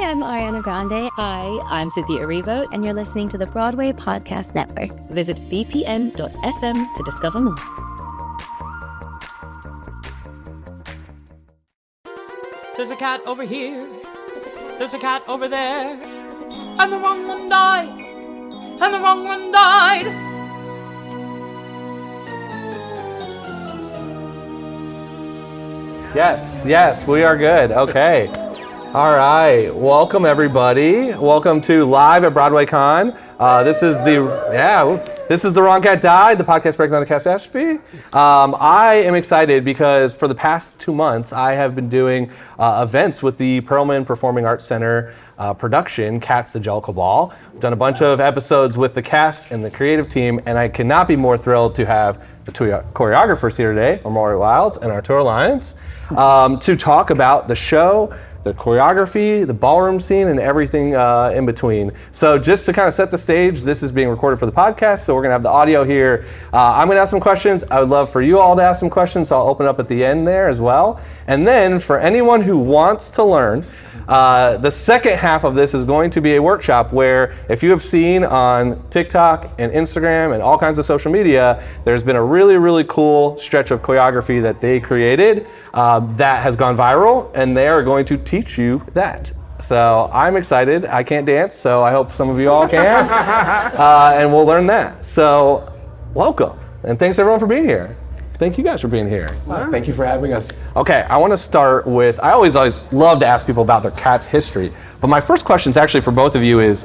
I'm Ariana Grande. Hi, I'm Cynthia Erivo, And you're listening to the Broadway Podcast Network. Visit bpn.fm to discover more. There's a cat over here. There's a cat over there. And the wrong one died. And the wrong one died. Yes, we are good. Okay. All right. Welcome, everybody. Welcome to Live at BroadwayCon. This is the Wrong Cat Died, the podcast breaking down the catastrophe. I am excited because for the past 2 months, I have been doing events with the Perelman Performing Arts Center production, Cats the Jellicle Ball. I've done a bunch of episodes with the cast and the creative team, and I cannot be more thrilled to have the two choreographers here today, Omari Wiles and Arturo Lyons, to talk about the show, the choreography, the ballroom scene, and everything in between. So just to kind of set the stage, this is being recorded for the podcast, so we're gonna have the audio here. I'm gonna ask some questions. I would love for you all to ask some questions, so I'll open up at the end there as well. And then for anyone who wants to learn, the second half of this is going to be a workshop where if you have seen on TikTok and Instagram and all kinds of social media, there's been a really, really cool stretch of choreography that they created that has gone viral, and they are going to teach you that. So I'm excited. I can't dance, so I hope some of you all can, and we'll learn that. So welcome, and thanks everyone for being here. Thank you guys for being here. Thank you for having us. Okay, I want to start with, I always love to ask people about their cat's history, but my first question is actually for both of you is,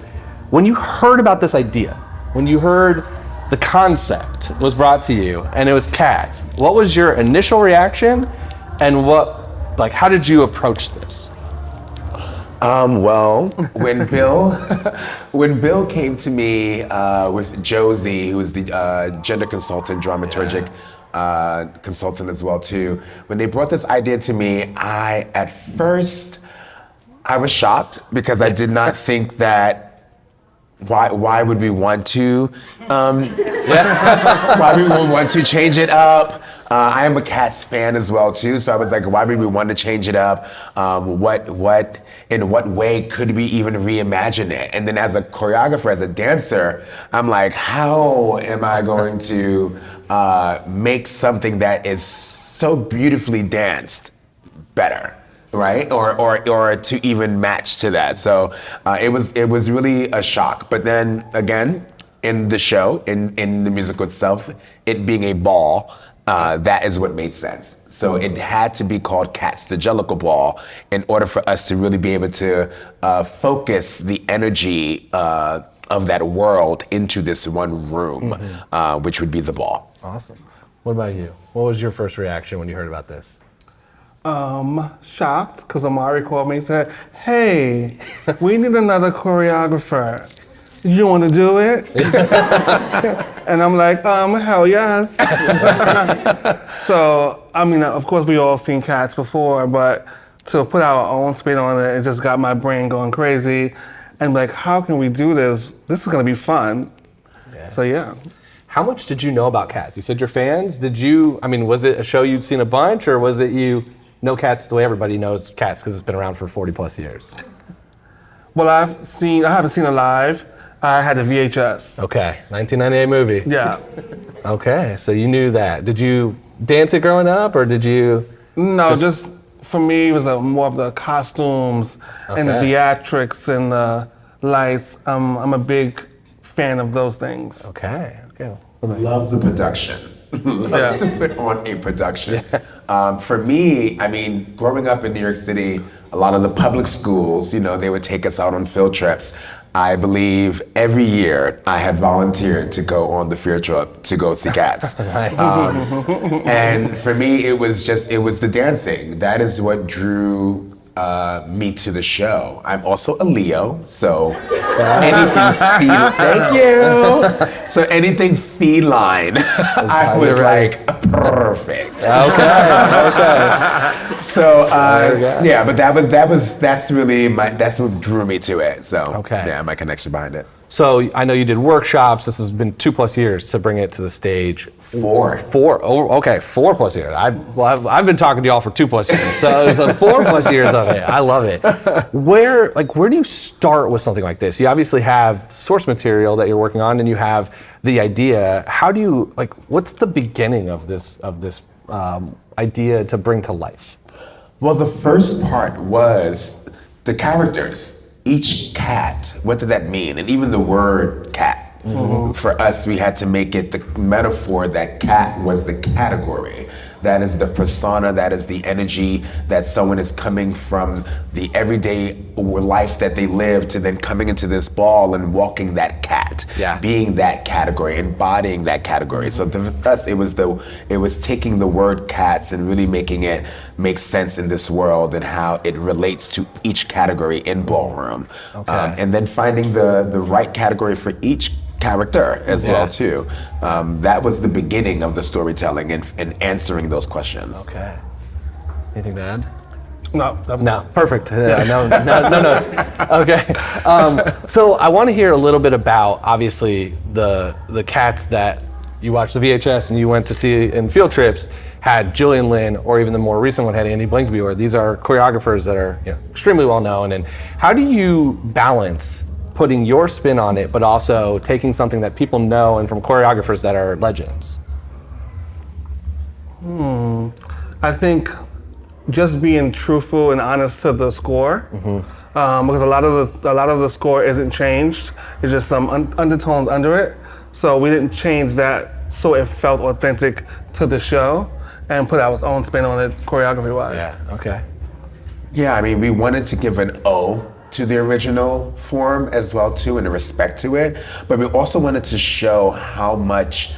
when you heard about this idea, when you heard the concept was brought to you and it was cats, what was your initial reaction and how did you approach this? Well, when Bill came to me with Josie, who is the gender consultant, dramaturgic consultant as well too, when they brought this idea to me, at first I was shocked because I did not think that. Why would we want to? Why we would want to change it up? I am a Cats fan as well too, so I was like, why would we want to change it up? In what way could we even reimagine it? And then as a choreographer, as a dancer, I'm like, how am I going to make something that is so beautifully danced better? Right, or to even match to that. So it was really a shock. But then again, in the show, in the musical itself, it being a ball, that is what made sense. So it had to be called Cats the Jellicle Ball in order for us to really be able to focus the energy of that world into this one room, which would be the ball. Awesome. What about you? What was your first reaction when you heard about this? Shocked, because Omari called me and said, hey, we need another choreographer. You want to do it? And I'm like, hell yes. So, I mean, of course we all seen Cats before, but to put our own spin on it, it just got my brain going crazy. And like, how can we do this? This is gonna be fun. Yeah. So yeah. How much did you know about Cats? You said you're fans. Was it a show you'd seen a bunch, or was it you know Cats the way everybody knows Cats because it's been around for 40 plus years? Well, I haven't seen it live. I had a VHS. Okay, 1998 movie. Yeah. Okay, so you knew that. Did you dance it growing up, or did you? No, just for me, it was more of the costumes and the theatrics and the lights. I'm a big fan of those things. Okay. Loves the production. Loves to put on a production. For me, I mean, growing up in New York City, a lot of the public schools, they would take us out on field trips. I believe every year I had volunteered to go on the field trip to go see Cats. And for me, it was the dancing. That is what drew me to the show. I'm also a Leo, so Thank you. So anything feline, I was like, perfect. Okay. So yeah, but that's what drew me to it. So yeah, my connection behind it. So I know you did workshops. This has been 2+ years to bring it to the stage. 4. 4. Oh, okay, 4+ years. I've been talking to y'all for 2+ years. So it's 4+ years of it. I love it. Where do you start with something like this? You obviously have source material that you're working on, and you have the idea. How do you what's the beginning of this idea to bring to life? Well, the first part was the characters. Each cat, what did that mean? And even the word cat. Mm-hmm. For us, we had to make it the metaphor that cat was the category. That is the persona, that is the energy that someone is coming from the everyday life that they live to then coming into this ball and walking that cat, being that category, embodying that category. So for us, it was taking the word cats and really making it make sense in this world and how it relates to each category in ballroom. And then finding the right category for each character as well too. That was the beginning of the storytelling and answering those questions. Okay. Anything to add? No. Perfect. No notes. Okay. So I want to hear a little bit about obviously the cats that you watched the VHS and you went to see in field trips had Jillian Lynn, or even the more recent one had Andy Blinkenby, or these are choreographers that are extremely well known. And how do you balance putting your spin on it, but also taking something that people know and from choreographers that are legends? I think just being truthful and honest to the score, because a lot of the score isn't changed. It's just some undertones under it. So we didn't change that, so it felt authentic to the show, and put our own spin on it choreography-wise. Yeah. Okay. Yeah, I mean, we wanted to give an O to the original form as well too, and a respect to it, but we also wanted to show how much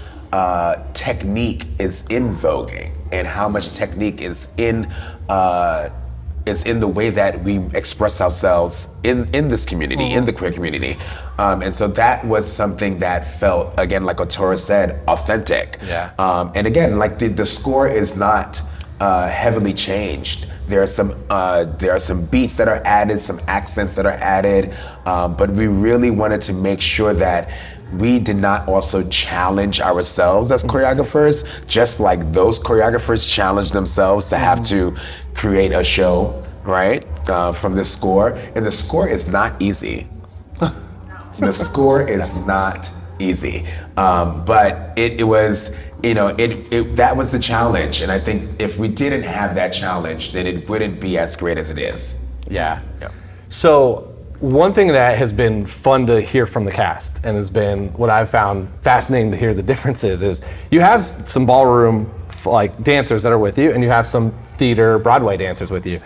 technique is in voguing and how much technique is in the way that we express ourselves in this community, in the queer community. And so that was something that felt, again, like Arturo said, authentic. And again, like the score is not heavily changed. There are some beats that are added, some accents that are added, but we really wanted to make sure that we did not also challenge ourselves as choreographers, just like those choreographers challenged themselves to have to create a show, right, from the score. And the score is not easy. The score is not easy, but it was, that was the challenge. And I think if we didn't have that challenge, then it wouldn't be as great as it is. Yeah. So one thing that has been fun to hear from the cast, and has been what I've found fascinating to hear the differences, is you have some ballroom dancers that are with you, and you have some theater Broadway dancers with you.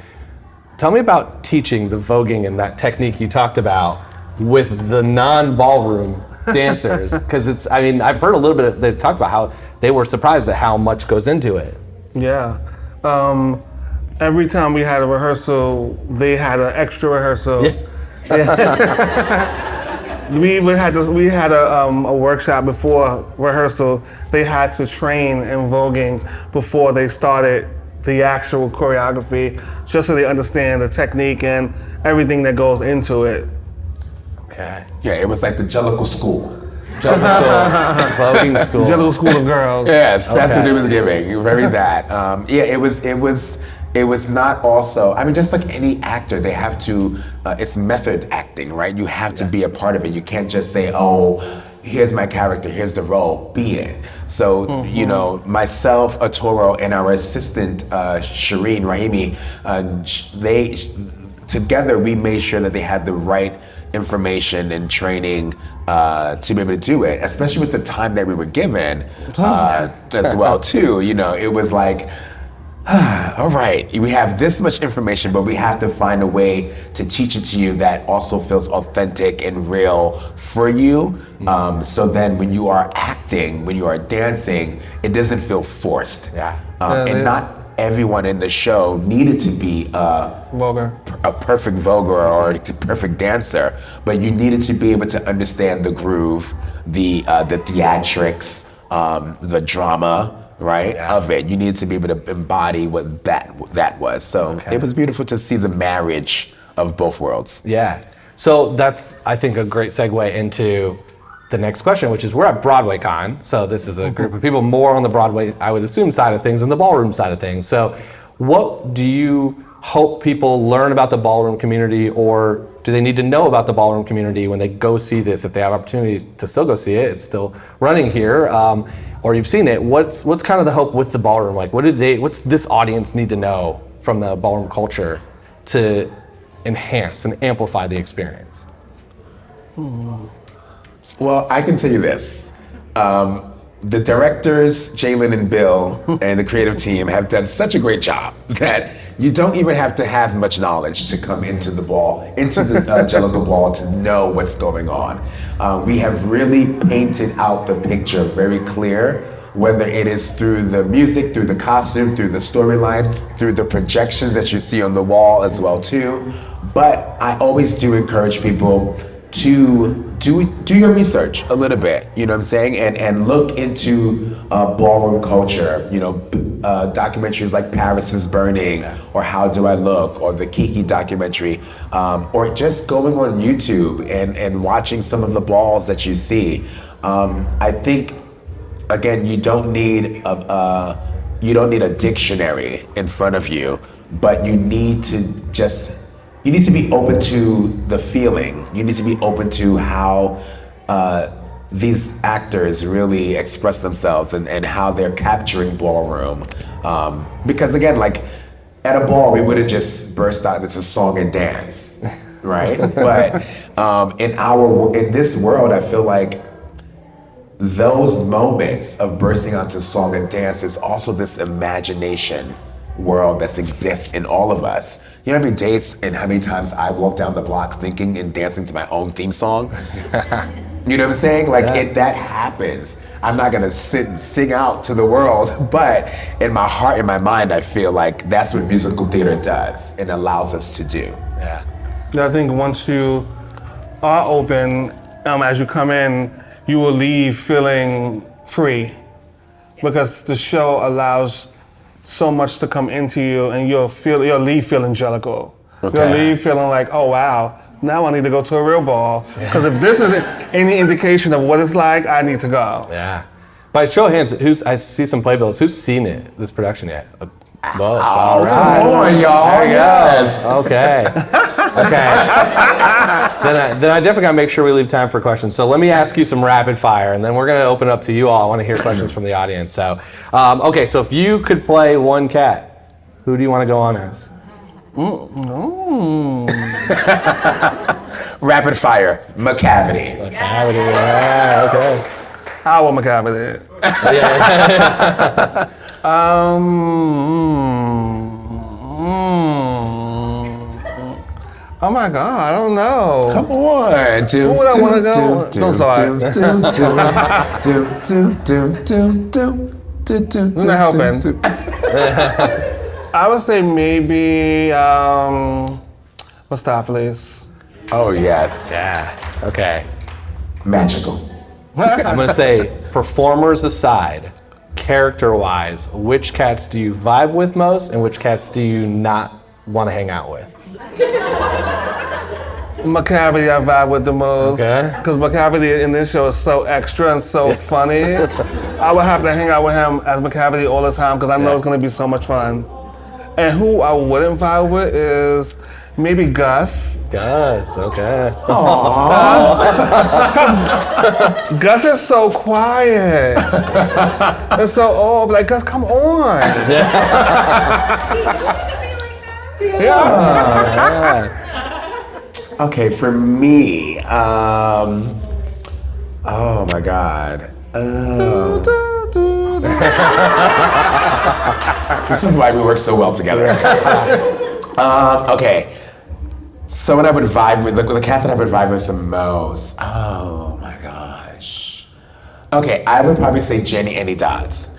Tell me about teaching the voguing and that technique you talked about with the non-ballroom dancers, because I've heard a little bit they talk about how they were surprised at how much goes into it. Yeah. Every time we had a rehearsal, they had an extra rehearsal. We had a workshop before rehearsal. They had to train in voguing before they started the actual choreography, just so they understand the technique and everything that goes into it. Okay. Yeah, it was like the Jellicle School. Voguing school. Jellicle School of Girls. Yes, that's what it was giving. Very that. It was not also, just like any actor, they have to, it's method acting, right? You have to be a part of it. You can't just say, oh, here's my character, here's the role, be it. So, myself, Arturo, and our assistant, Shireen Rahimi, together we made sure that they had the right information and training to be able to do it, especially with the time that we were given as well too. It was like, all right, we have this much information, but we have to find a way to teach it to you that also feels authentic and real for you. So then when you are acting, when you are dancing, it doesn't feel forced. And not everyone in the show needed to be a perfect voguer or a perfect dancer, but you needed to be able to understand the groove, the theatrics, the drama, right, of it. You needed to be able to embody what that was. So it was beautiful to see the marriage of both worlds. Yeah. So that's, I think, a great segue into the next question, which is we're at BroadwayCon. So this is a group of people more on the Broadway, I would assume, side of things and the ballroom side of things. So what do you hope people learn about the ballroom community, or do they need to know about the ballroom community when they go see this? If they have opportunity to still go see it, it's still running here, or you've seen it. What's kind of the hope with the ballroom? Like, what's this audience need to know from the ballroom culture to enhance and amplify the experience? Well, I can tell you this. The directors, Jalen and Bill, and the creative team have done such a great job that you don't even have to have much knowledge to come into the Jellicle Ball to know what's going on. We have really painted out the picture very clear, whether it is through the music, through the costume, through the storyline, through the projections that you see on the wall as well too. But I always do encourage people to do your research a little bit, you know what I'm saying, and look into ballroom culture, documentaries like Paris is Burning, or How Do I Look, or the Kiki documentary, or just going on YouTube and watching some of the balls that you see. I think, again, you don't need a dictionary in front of you, but you need to be open to the feeling. You need to be open to how these actors really express themselves and how they're capturing ballroom. Because again, like at a ball, we wouldn't just burst out into song and dance, right? But in this world, I feel like those moments of bursting out to song and dance is also this imagination world that exists in all of us. You know how many days and how many times I walk down the block thinking and dancing to my own theme song? You know what I'm saying? Like that happens. I'm not gonna sit and sing out to the world, but in my heart, in my mind, I feel like that's what musical theater does and allows us to do. Yeah. I think once you are open, as you come in, you will leave feeling free, because the show allows so much to come into you, and you'll leave feeling Jellicle. Okay. You'll leave feeling like, oh wow, now I need to go to a real ball. Because if this isn't any indication of what it's like, I need to go. Yeah. By show of hands, I see some playbills. Who's seen this production yet? Most. All right. Come on, y'all. There you go. Okay. Then I definitely gotta make sure we leave time for questions. So let me ask you some rapid fire, and then we're gonna open it up to you all. I want to hear questions from the audience. So, so if you could play one cat, who do you want to go on as? Rapid fire, McCavity. McCavity, yeah, okay. Our McCavity. Yeah. Oh my God, I don't know. Come on. Who would I want to go? I'm sorry. You're not helping. I would say maybe Mustaphalis. Oh yes. Yeah. Okay. Magical. I'm gonna say, performers aside, character-wise, which cats do you vibe with most, and which cats do you not want to hang out with? McCavity I vibe with the most. Okay. Because McCavity in this show is so extra and so funny. I would have to hang out with him as McCavity all the time, because I know it's going to be so much fun. And who I wouldn't vibe with is maybe Gus. Gus, okay. Gus is so quiet. It's so old. Like, Gus, come on. Yeah. Okay, for me, oh my God. This is why we work so well together. Okay. Someone I would vibe with, the cat that I would vibe with the most. Oh my gosh. Okay, I would probably say Jenny Annie Dodds.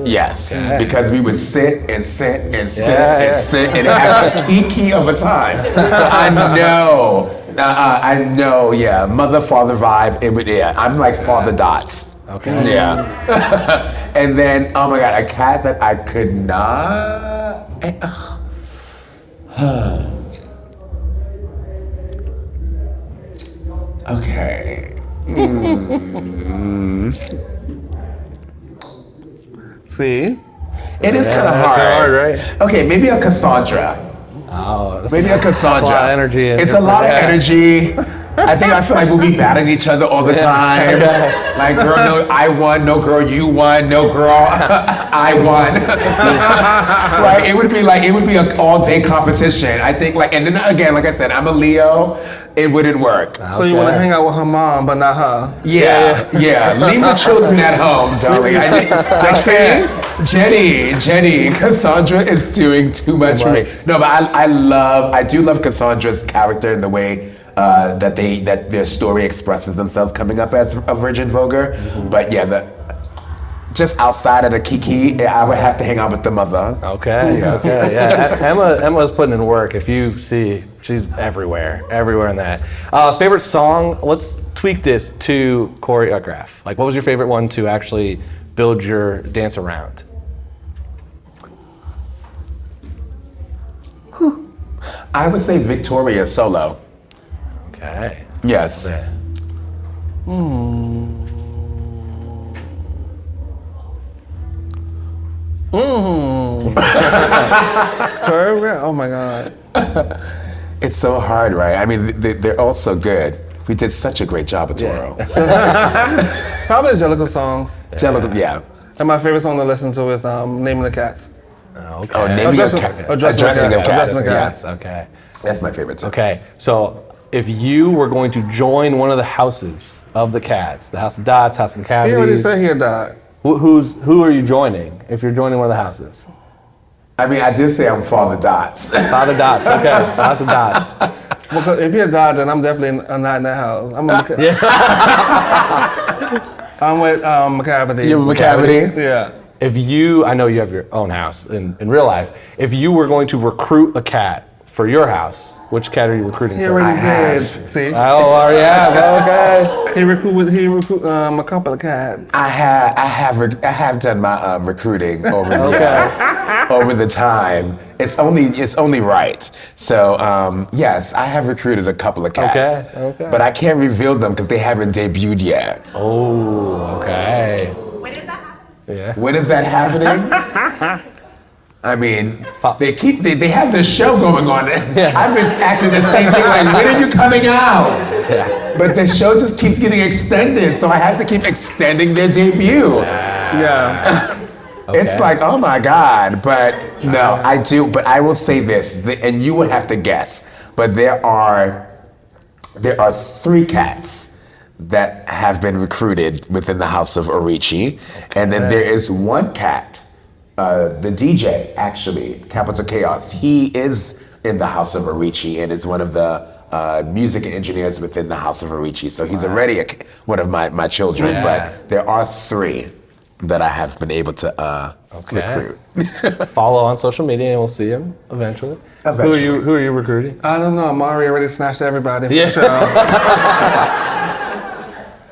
Yes, Okay. because we would sit and sit and sit Yeah, and yeah. sit and have a kiki of a time. So I know, yeah, mother, father vibe. I'm like Father Dots. Okay. Yeah. And then, oh my God, a cat that I could not. Okay. See? It is kind of that's hard, right? Okay, maybe a Cassandra. Oh, that's Maybe a Cassandra. That's a lot of energy. It's a lot of energy. I feel like we'll be battling each other all the time. Like, girl, no, I won. No, girl, you won. No, girl, I won. Right? It would be an all-day competition. I think, like, and then again, like I said, I'm a Leo. It wouldn't work. So you want to hang out with her mom, but not her. Yeah. Leave the children at home, darling. I said, Jenny, Cassandra is doing too much for me. No, but I do love Cassandra's character and the way that their story expresses themselves coming up as a virgin voguer. Mm-hmm. But yeah, just outside of the Kiki, I would have to hang out with the mother. Okay. Emma's putting in work. If you see, she's everywhere in that. Favorite song? Let's tweak this to choreograph. Like, what was your favorite one to actually build your dance around? I would say Victoria solo. Okay. Yes. Oh my God. It's so hard, right? I mean, they're all so good. We did such a great job, Arturo. Probably the Jellicle songs. Jellicle, yeah. And my favorite song to listen to is Naming the Cats. Okay. Oh, naming of cats. Addressing of cats. Yes. Okay. That's my favorite song. Okay. So, if you were going to join one of the houses of the cats, the House of Dots, House of He already Cavities, said he died. who are you joining? If you're joining one of the houses, I mean, I did say I'm Father Dots. Father Dots. Okay. The House of Dots. Because if he had died, then I'm definitely not in that house. I'm with McCavity. You're with McCavity? Yeah. If you, I know you have your own house in real life. If you were going to recruit a cat for your house, which cat are you recruiting He for? already did. have. See? Oh, yeah. Okay. He recruit a couple of cats. I have done my recruiting over the time. It's only right. So yes, I have recruited a couple of cats. Okay. But I can't reveal them because they haven't debuted yet. Oh, okay. When is that happening? Yeah. When is that happening? I mean, they have this show going on. I've been asking the same thing, like, when are you coming out? Yeah. But the show just keeps getting extended, so I have to keep extending their debut. Yeah. It's like, oh my God. But no, I do. But I will say this, and you would have to guess, but there are 3 cats that have been recruited within the House of Orici. And then there is 1 cat, the DJ, actually, Capital Chaos. He is in the House of Orici and is one of the music engineers within the House of Orici. So he's already one of my children, but there are 3 that I have been able to recruit. Follow on social media and we'll see him eventually. Who are you recruiting? I don't know. Omari already snatched everybody. Yeah. For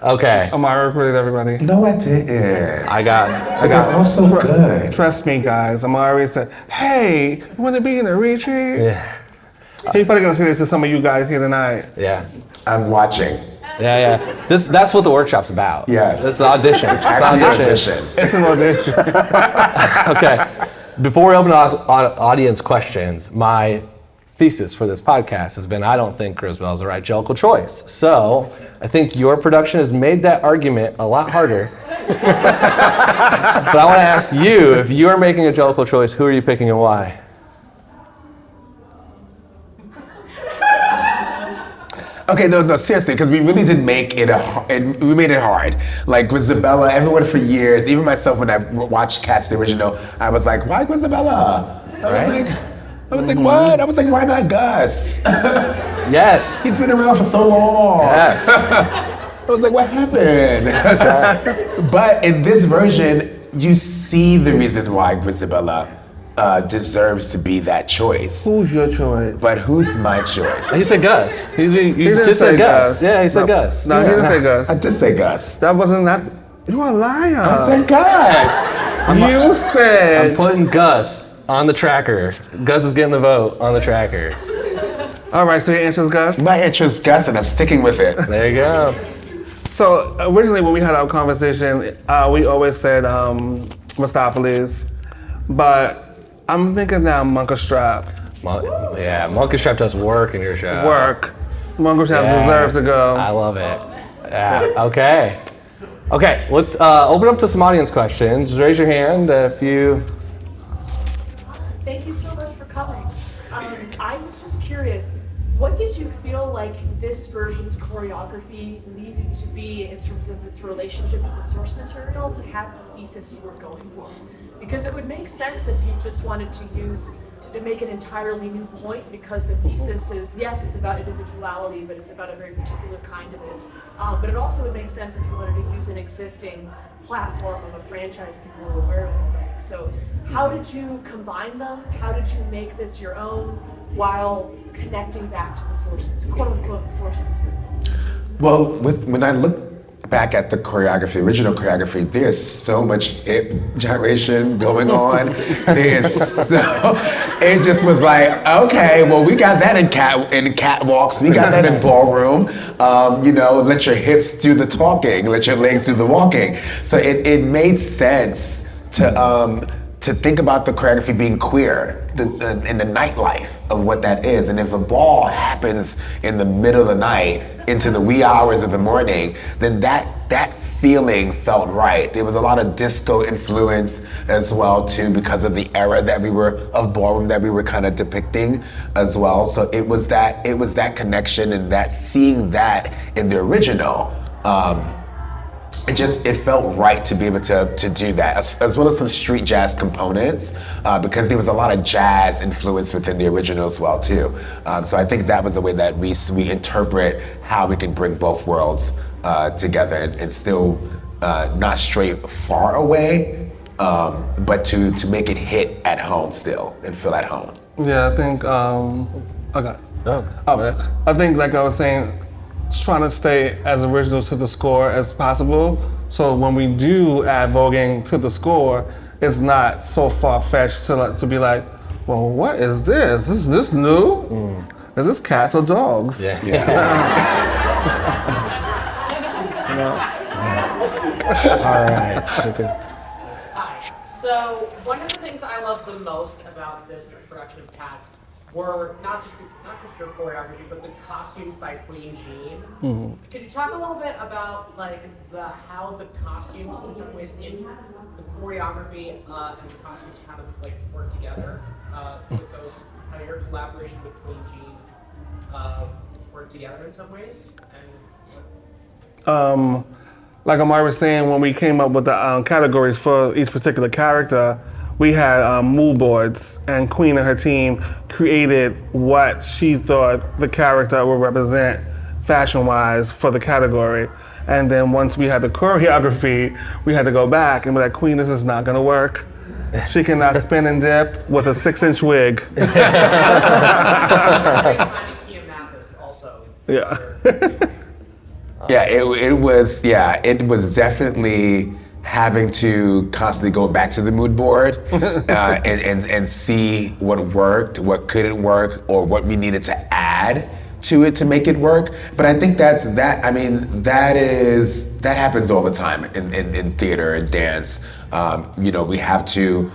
sure. Okay. Omari recruited everybody. No, I didn't. I got. They're all so good. Trust me, guys. Amari said, "Hey, you want to be in a retreat?" Yeah. He's probably gonna say this to some of you guys here tonight. Yeah. I'm watching. Yeah. That's what the workshop's about. Yes. It's an audition. It's Actually, audition. It's an audition. Okay. Before we open audience questions, my thesis for this podcast has been I don't think Grisbell is the right Jellicle choice. So I think your production has made that argument a lot harder. But I want to ask you, if you are making a Jellicle choice, who are you picking and why? Okay, no, seriously, because we really did make it we made it hard. Like with Isabella, everyone for years, even myself when I watched Cats the original, I was like, why Isabella? I was like, what? I was like, why not Gus? Yes. He's been around for so long. Yes. I was like, what happened? But in this version, you see the reason why Grisabella deserves to be that choice. Who's your choice? But who's my choice? He said Gus. He didn't just say said Gus. Gus. Yeah, he said Gus. No, he didn't say Gus. I did say Gus. That wasn't that. You are a liar. I said Gus. You said. I'm putting Gus on the tracker. Gus is getting the vote on the tracker. All right, so your answer is Gus? My answer is Gus, and I'm sticking with it. There you go. So originally when we had our conversation, we always said Mistopheles, but I'm thinking now Monkestrap. Monkestrap does work in your show. Monkestrap deserves to go. I love it. Yeah, okay. Okay, let's open up to some audience questions. Just raise your hand if you... Thank you so much for coming. I was just curious, what did you feel like this version's choreography needed to be in terms of its relationship to the source material to have the thesis you were going for? Because it would make sense if you just wanted to make an entirely new point, because the thesis is, yes, it's about individuality, but it's about a very particular kind of it. But it also would make sense if you wanted to use an existing platform of a franchise people were aware of already. So how did you combine them? How did you make this your own while connecting back to the source, to quote unquote the source material? Well, when I look back at the choreography, original choreography, there's so much hip gyration going on. It just was like, okay, well, we got that in catwalks, we got that in ballroom. Let your hips do the talking, let your legs do the walking. So it made sense to think about the choreography being queer in the nightlife of what that is. And if a ball happens in the middle of the night into the wee hours of the morning, then that feeling felt right. There was a lot of disco influence as well too, because of the era of ballroom that we were kind of depicting as well. So it was that connection, and that seeing that in the original, it felt right to be able to do that, as well as some street jazz components, because there was a lot of jazz influence within the original as well too. So I think that was the way that we interpret how we can bring both worlds together and still not stray far away, but to make it hit at home still and feel at home. Yeah, I think, I think, like I was saying, trying to stay as original to the score as possible. So when we do add voguing to the score, it's not so far-fetched to be like, well, what is this? Is this new? Is this cats or dogs? Yeah. All right. Hi. So one of the things I love the most about this production of Cats were not just your choreography, but the costumes by Queen Jean. Mm-hmm. Could you talk a little bit about how the costumes in some ways impact the choreography and the costumes kind of work together? With those, how your collaboration with Queen Jean work together in some ways? Like Omari was saying, when we came up with the categories for each particular character, we had mood boards, and Queen and her team created what she thought the character would represent fashion-wise for the category. And then once we had the choreography, we had to go back and be like, Queen, this is not gonna work. She cannot spin and dip with a 6-inch wig. Yeah. Yeah, it was definitely having to constantly go back to the mood board and see what worked, what couldn't work, or what we needed to add to it to make it work. But I think that happens all the time in theater and dance. We have to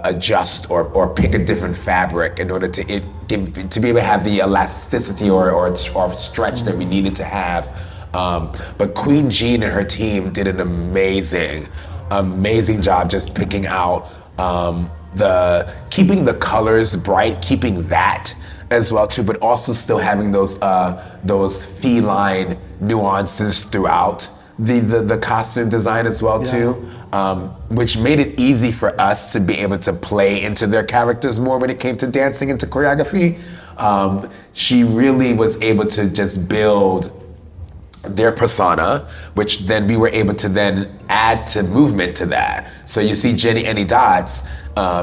adjust or pick a different fabric in order to be able to have the elasticity or stretch that we needed to have. But Queen Jean and her team did an amazing job just picking out keeping the colors bright, keeping that as well too, but also still having those feline nuances throughout the costume design as well too, which made it easy for us to be able to play into their characters more when it came to dancing into choreography. She really was able to just build their persona, which then we were able to then add to movement to that. So you see Jenny Any Dots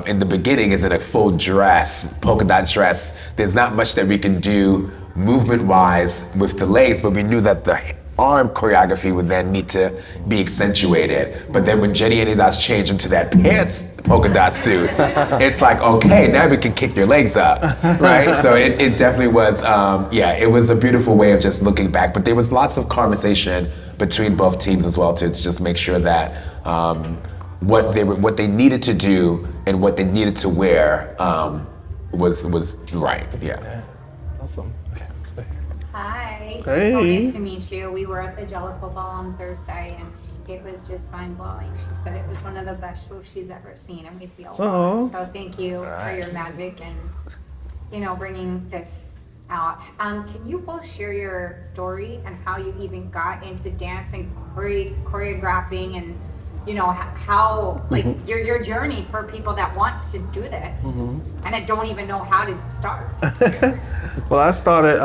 in the beginning is in a full dress, polka dot dress. There's not much that we can do movement-wise with the legs, but we knew that the arm choreography would then need to be accentuated. But then when Jenny Any Dots changed into that pants polka dot suit, it's like, okay, now we can kick your legs up, right? So it definitely was, it was a beautiful way of just looking back. But there was lots of conversation between both teams as well to just make sure that what they needed to do and what they needed to wear was right. Yeah. Awesome. Hi, Hey. so nice to meet you. We were at the Jellicle Ball on Thursday and it was just mind-blowing. She said it was one of the best shows she's ever seen and we see a lot. Oh. So thank you for your magic and, bringing this out. Can you both share your story and how you even got into dance and choreographing and, how, like, your journey for people that want to do this and that don't even know how to start? Well, I started,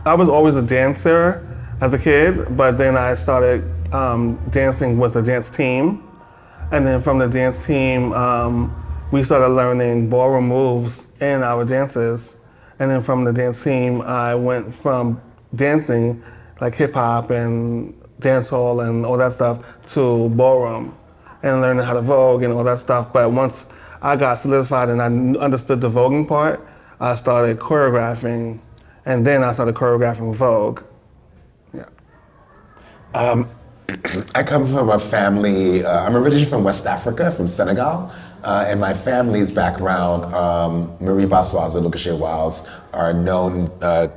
I was always a dancer as a kid, but then I started dancing with a dance team. And then from the dance team, we started learning ballroom moves in our dances. And then from the dance team, I went from dancing like hip hop and dance hall and all that stuff to ballroom and learning how to vogue and all that stuff. But once I got solidified and I understood the voguing part, I started choreographing, and then I started choreographing Vogue. Yeah. I come from a family, I'm originally from West Africa, from Senegal, and my family's background, Marie Bassois and Lucas Wiles are known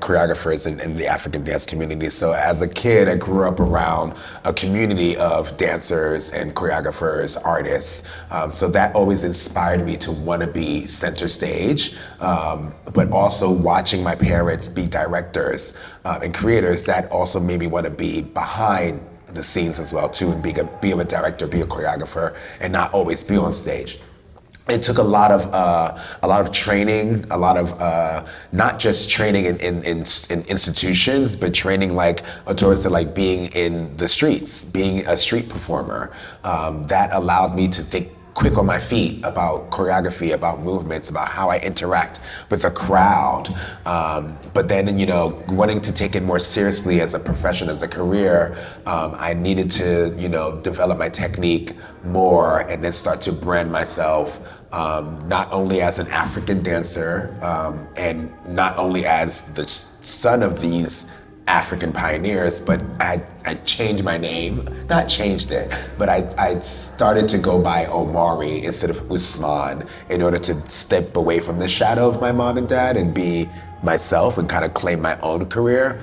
choreographers in the African dance community. So as a kid, I grew up around a community of dancers and choreographers, artists. So that always inspired me to want to be center stage, but also watching my parents be directors and creators, that also made me want to be behind the scenes as well too, and be a director, be a choreographer, and not always be on stage. It took a lot of training, a lot of not just training in institutions, but training, like Arturo said, like being in the streets, being a street performer. That allowed me to think quick on my feet about choreography, about movements, about how I interact with the crowd. But then, wanting to take it more seriously as a profession, as a career, I needed to, develop my technique more and then start to brand myself, not only as an African dancer, and not only as the son of these African pioneers, but I changed my name, not changed it, but I started to go by Omari instead of Usman in order to step away from the shadow of my mom and dad and be myself and kind of claim my own career,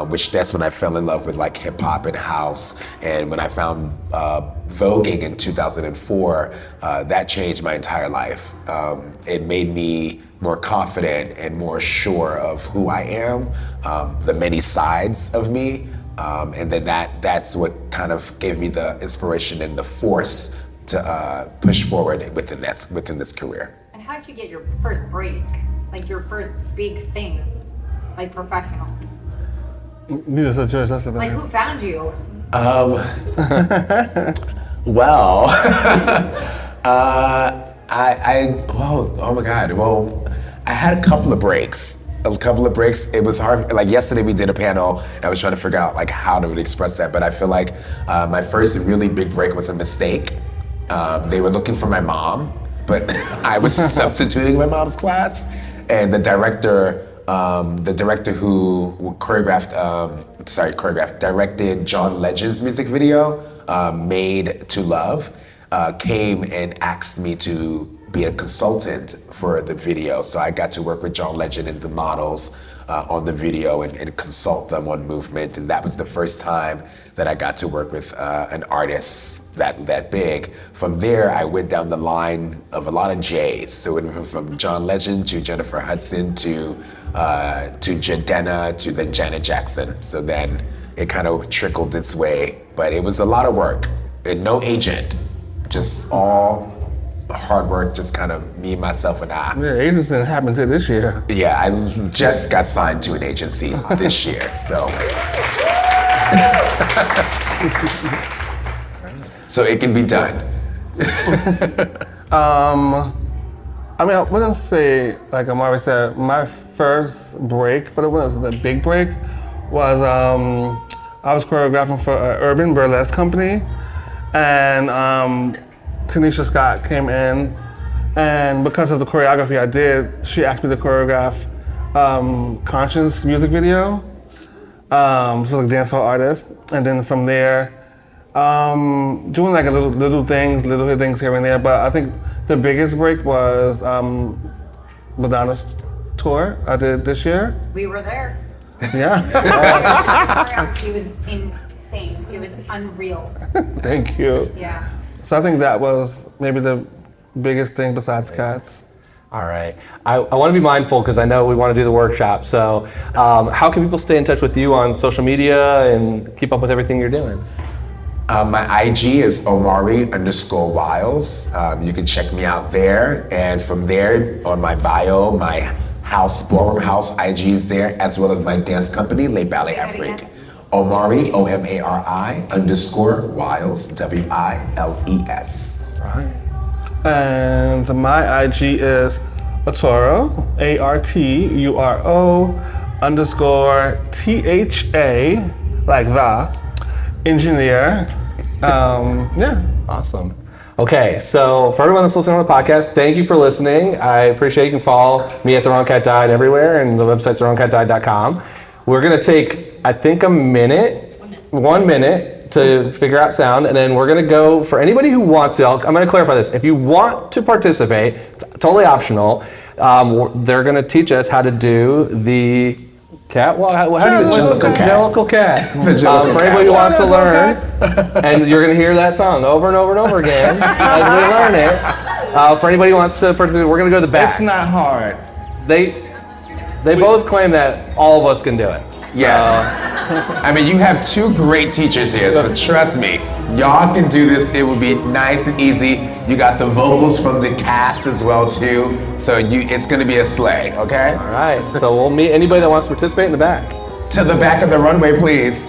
which that's when I fell in love with like hip hop and house. And when I found voguing in 2004, that changed my entire life. It made me more confident and more sure of who I am, the many sides of me, and then that's what kind of gave me the inspiration and the force to push forward within this career. And how did you get your first break? Like your first big thing, like professional? You just said yours, I said that. Like who found you? Well, oh my God. Well, I had a couple of breaks. It was hard. Like yesterday we did a panel and I was trying to figure out like how to express that. But I feel like my first really big break was a mistake. They were looking for my mom, but I was substituting my mom's class. And the director who directed John Legend's music video, Made to Love, came and asked me to be a consultant for the video. So I got to work with John Legend and the models on the video and consult them on movement. And that was the first time that I got to work with an artist that big. From there, I went down the line of a lot of J's. So it went from John Legend to Jennifer Hudson to Jadena to then Janet Jackson. So then it kind of trickled its way, but it was a lot of work and no agent, just all hard work, just kind of me, myself, and I. Yeah, agency didn't happen to this year. Yeah, I just got signed to an agency this year, so. So it can be done. I mean, I wouldn't say, like Omari said, my first break, but it wasn't a big break, was I was choreographing for an urban burlesque company, and Tanisha Scott came in, and because of the choreography I did, she asked me to choreograph Conscience music video. She was like a dancehall artist, and then from there, doing like little things here and there. But I think the biggest break was Madonna's tour I did this year. We were there. Yeah. It was insane. It was unreal. Thank you. Yeah. So I think that was maybe the biggest thing besides cats. All right. I want to be mindful because I know we want to do the workshop. So how can people stay in touch with you on social media and keep up with everything you're doing? My IG is Omari_Wiles. You can check me out there. And from there, on my bio, my Ballroom House IG is there, as well as my dance company, Les Ballet Afrique. Omari, OMARI_Wiles, WILES. Right. And my IG is Arturo, ARTURO_THA, like the, engineer. Yeah. Awesome. Okay, so for everyone that's listening on the podcast, thank you for listening. I appreciate you can follow me at The Wrong Cat Died everywhere, and the website's thewrongcatdied.com. We're gonna take, I think, 1 minute to figure out sound, and then we're gonna go, for anybody who wants to, I'm gonna clarify this. If you want to participate, it's totally optional. They're gonna teach us how to do the cat? Well, how do you Jellicle Cat. For anybody who wants to learn, and you're going to hear that song over and over and over again as we learn it. For anybody who wants to participate, we're going to go to the back. It's not hard. They both claim that all of us can do it. Yes. I mean, you have two great teachers here, so trust me, y'all can do this. It will be nice and easy. You got the vocals from the cast as well too, so it's gonna be a sleigh, okay? All right, so we'll meet anybody that wants to participate in the back. To the back of the runway, please.